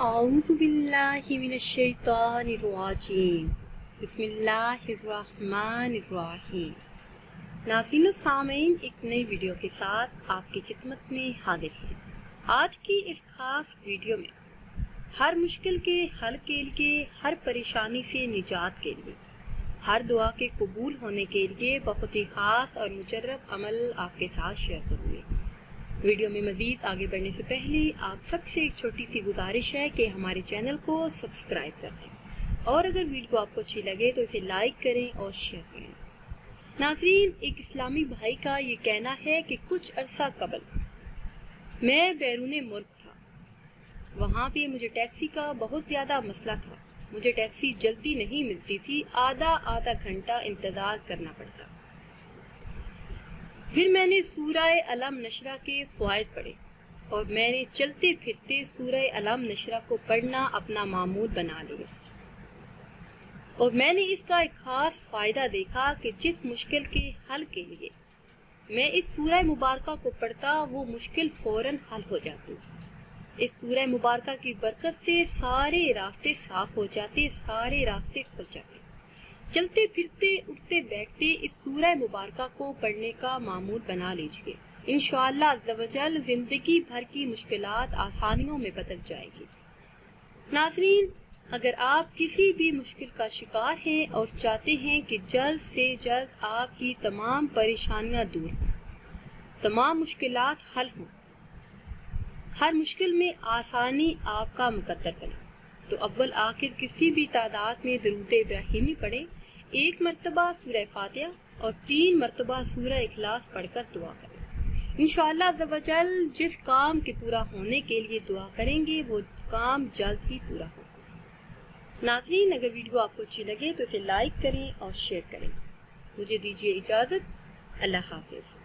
اعوذ باللہ من الشیطان الرجیم بسم اللہ الرحمن الرحیم۔ ناظرین و سامعین، ایک نئی ویڈیو کے ساتھ آپ کی خدمت میں حاضر ہیں۔ آج کی اس خاص ویڈیو میں ہر مشکل کے حل کے لیے، ہر پریشانی سے نجات کے لیے، ہر دعا کے قبول ہونے کے لیے بہت ہی خاص اور مجرب عمل آپ کے ساتھ شیئر کروں گی۔ ویڈیو میں مزید آگے بڑھنے سے پہلے آپ سب سے ایک چھوٹی سی گزارش ہے کہ ہمارے چینل کو سبسکرائب کر دیں، اور اگر ویڈیو آپ کو اچھی لگے تو اسے لائک کریں اور شیئر کریں۔ ناظرین، ایک اسلامی بھائی کا یہ کہنا ہے کہ کچھ عرصہ قبل میں بیرون ملک تھا، وہاں پہ مجھے ٹیکسی کا بہت زیادہ مسئلہ تھا۔ مجھے ٹیکسی جلدی نہیں ملتی تھی، آدھا گھنٹہ انتظار کرنا پڑتا۔ پھر میں نے سورہ علم نشرہ کے فوائد پڑھے، اور میں نے چلتے پھرتے سورہ علم نشرہ کو پڑھنا اپنا معمول بنا لیا، اور میں نے اس کا ایک خاص فائدہ دیکھا کہ جس مشکل کے حل کے لیے میں اس سورہ مبارکہ کو پڑھتا، وہ مشکل فوراً حل ہو جاتی۔ اس سورہ مبارکہ کی برکت سے سارے راستے صاف ہو جاتے، سارے راستے کھل جاتے۔ چلتے پھرتے، اٹھتے بیٹھتے اس سورہ مبارکہ کو پڑھنے کا معمول بنا لیجئے۔ انشاءاللہ عز و جل زندگی بھر کی مشکلات آسانیوں میں بدل جائے گی۔ ناظرین، اگر آپ کسی بھی مشکل کا شکار ہیں اور چاہتے ہیں کہ جلد سے جلد آپ کی تمام پریشانیاں دور ہوں، تمام مشکلات حل ہوں، ہر مشکل میں آسانی آپ کا مقدر بنے، تو اول آخر کسی بھی تعداد میں درود ابراہیمی پڑھیں، 1 مرتبہ سورہ فاتحہ اور 3 مرتبہ سورہ اخلاص پڑھ کر دعا کریں۔ انشاءاللہ عز و جل جس کام کے پورا ہونے کے لیے دعا کریں گے، وہ کام جلد ہی پورا ہوگا۔ ناظرین، اگر ویڈیو آپ کو اچھی لگے تو اسے لائک کریں اور شیئر کریں۔ مجھے دیجیے اجازت، اللہ حافظ۔